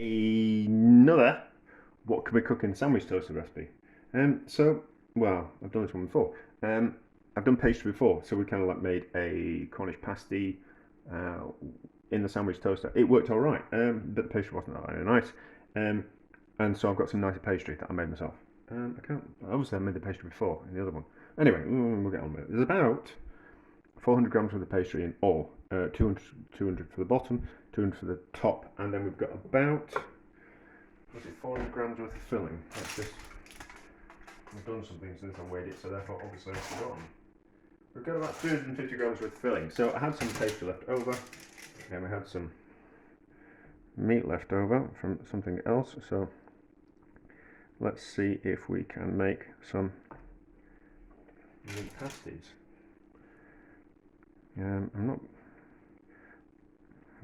another what can we cook in sandwich toaster recipe. Well, I've done this one before. I've done pastry before, so we kind of like made a Cornish pasty in the sandwich toaster. It worked all right, but the pastry wasn't that very nice. And so I've got some nicer pastry that I made myself. Obviously I made the pastry before in the other one. Anyway, we'll get on with it. There's about 400 grams worth of pastry in all. 200 for the bottom, 200 for the top, and then we've got about, what's it, 400 grams worth of filling. That's just, I've done something since I weighed it, so therefore obviously I've forgotten. We've got about 350 grams worth of filling. So I had some pastry left over, and we had some meat left over from something else. So let's see if we can make some meat pasties.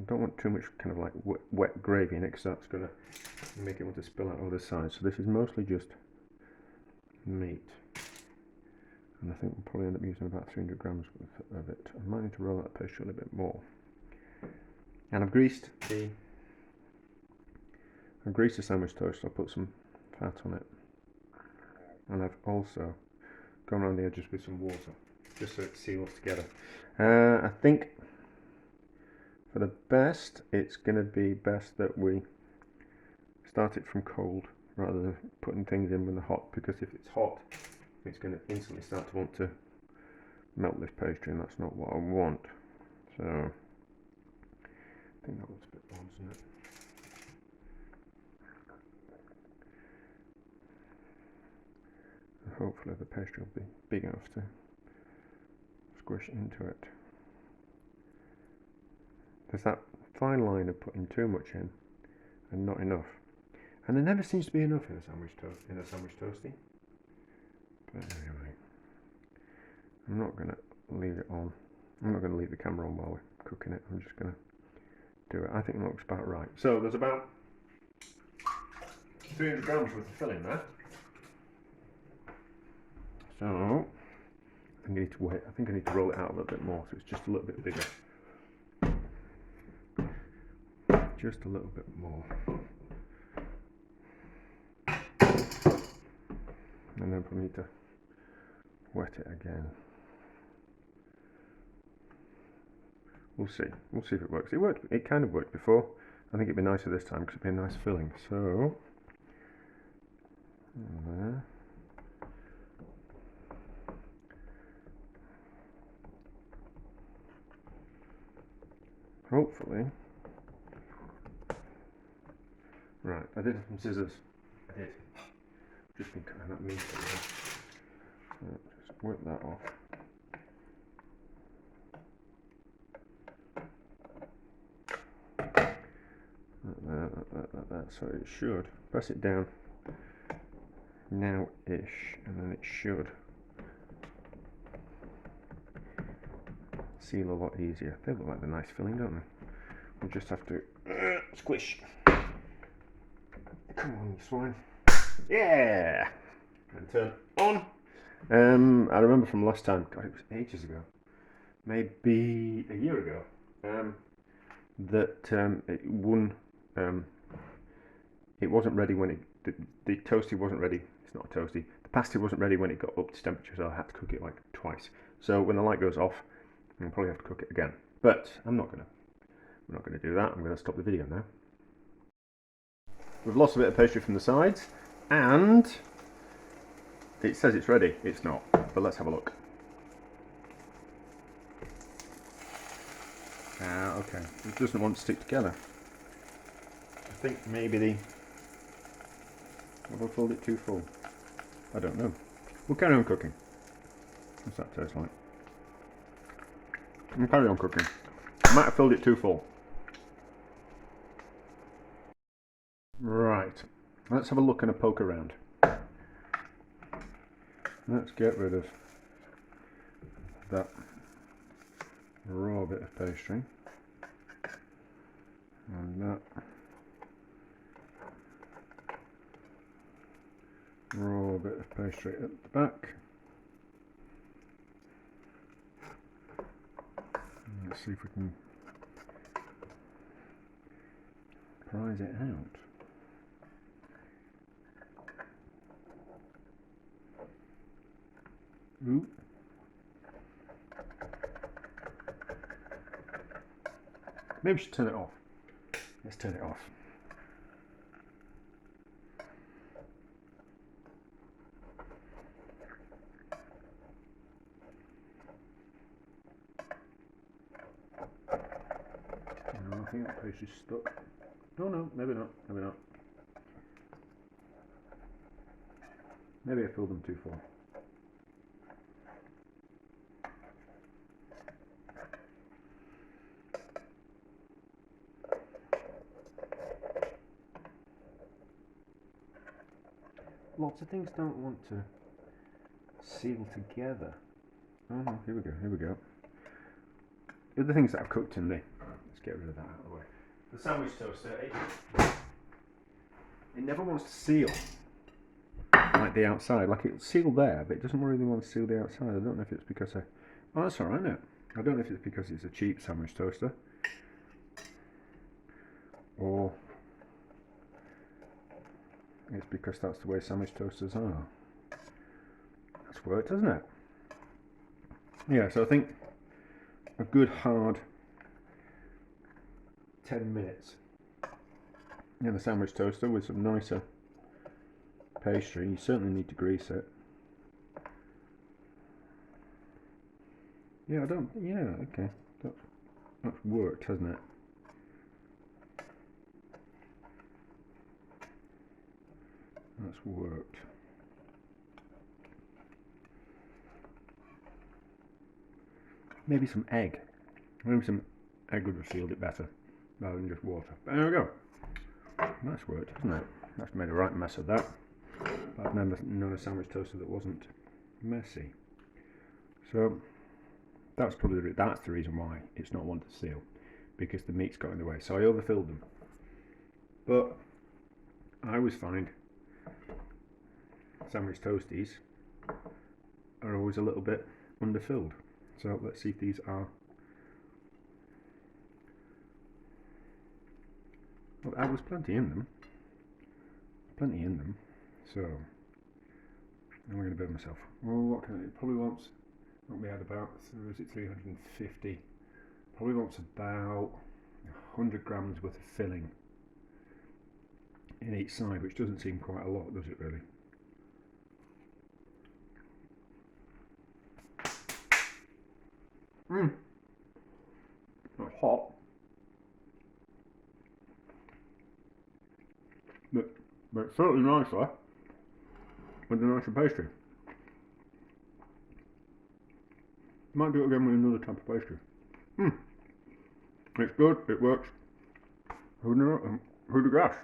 I don't want too much kind of like wet gravy in it, because that's going to make it want to spill out over the sides. So this is mostly just meat, and I think we'll probably end up using about 300 grams worth of it. I might need to roll that pastry a little bit more. And I've greased the sandwich toast. I'll put some fat on it, and I've also gone around the edges with some water, just so it seals together. I think for the best, it's going to be best that we start it from cold rather than putting things in when they're hot, because if it's hot, it's going to instantly start to want to melt this pastry, and that's not what I want. So I think that looks a bit odd, doesn't it? And hopefully the pastry will be big enough to squish into it. There's that fine line of putting too much in and not enough, and there never seems to be enough in a sandwich toasty. But anyway, I'm not going to leave it on. I'm not going to leave the camera on while we're cooking it. I'm just going to do it. I think it looks about right. So there's about 300 grams worth of filling there. So I think I need to wait. I think I need to roll it out a little bit more, so it's just a little bit bigger. Just a little bit more. And then we need to wet it again. We'll see. We'll see if it works. It worked. It kind of worked before. I think it'd be nicer this time because it'd be a nice filling. So there. Hopefully. Right, I did have some scissors. I did. Just been cutting that meat. Just whip that off. Like that. So it should press it down now-ish, and then it should seal a lot easier. They look like the nice filling, don't they? We'll just have to squish. Come on, you swine. Yeah! And turn on. I remember from last time, God, it was ages ago, maybe a year ago, that it wasn't ready when the toasty wasn't ready. It's not a toasty. The pasty wasn't ready when it got up to temperature, so I had to cook it like twice. So when the light goes off, I'll probably have to cook it again. But I'm not gonna do that. I'm gonna stop the video now. We've lost a bit of pastry from the sides, and it says it's ready. It's not, but let's have a look. Okay, it doesn't want to stick together. I think maybe have I filled it too full? I don't know. We'll carry on cooking. What's that taste like? We'll carry on cooking. I might have filled it too full. Right, let's have a look and a poke around. Let's get rid of that raw bit of pastry and that raw bit of pastry at the back. Let's see if we can dries it out. Ooh. Maybe we should turn it off. Let's turn it off. I think that pastry's stuck. No, maybe not. Maybe I filled them too full. Lots of things don't want to seal together. Oh no, here we go. The other things that I've cooked in there, let's get rid of that out of the way. The sandwich toaster, it never wants to seal like the outside. Like it's sealed there, but it doesn't really want to seal the outside. I don't know if it's because oh, that's alright, no. I don't know if it's because it's a cheap sandwich toaster or it's because that's the way sandwich toasters are. That's worked, hasn't it? Yeah, so I think a good hard 10 minutes in the sandwich toaster with some nicer pastry. You certainly need to grease it. Yeah, okay. That's worked, hasn't it? That's worked. Maybe some egg. Maybe some egg would have sealed it better rather than just water. But there we go. That's worked, hasn't it? That's made a right mess of that. I've never known a sandwich toaster that wasn't messy. So that's the reason why it's not one to seal, because the meat's got in the way. So I overfilled them. But I always find sandwich toasties are always a little bit underfilled. So let's see if these are. Well, there was plenty in them. So I'm going to build myself. Well, what can it probably wants? What we had about, so is it 350? Probably wants about 100 grams worth of filling in each side, which doesn't seem quite a lot, does it really? That's hot. But it's certainly nicer with the nicer pastry. Might do it again with another type of pastry. It's good, it works. Who'd have guessed?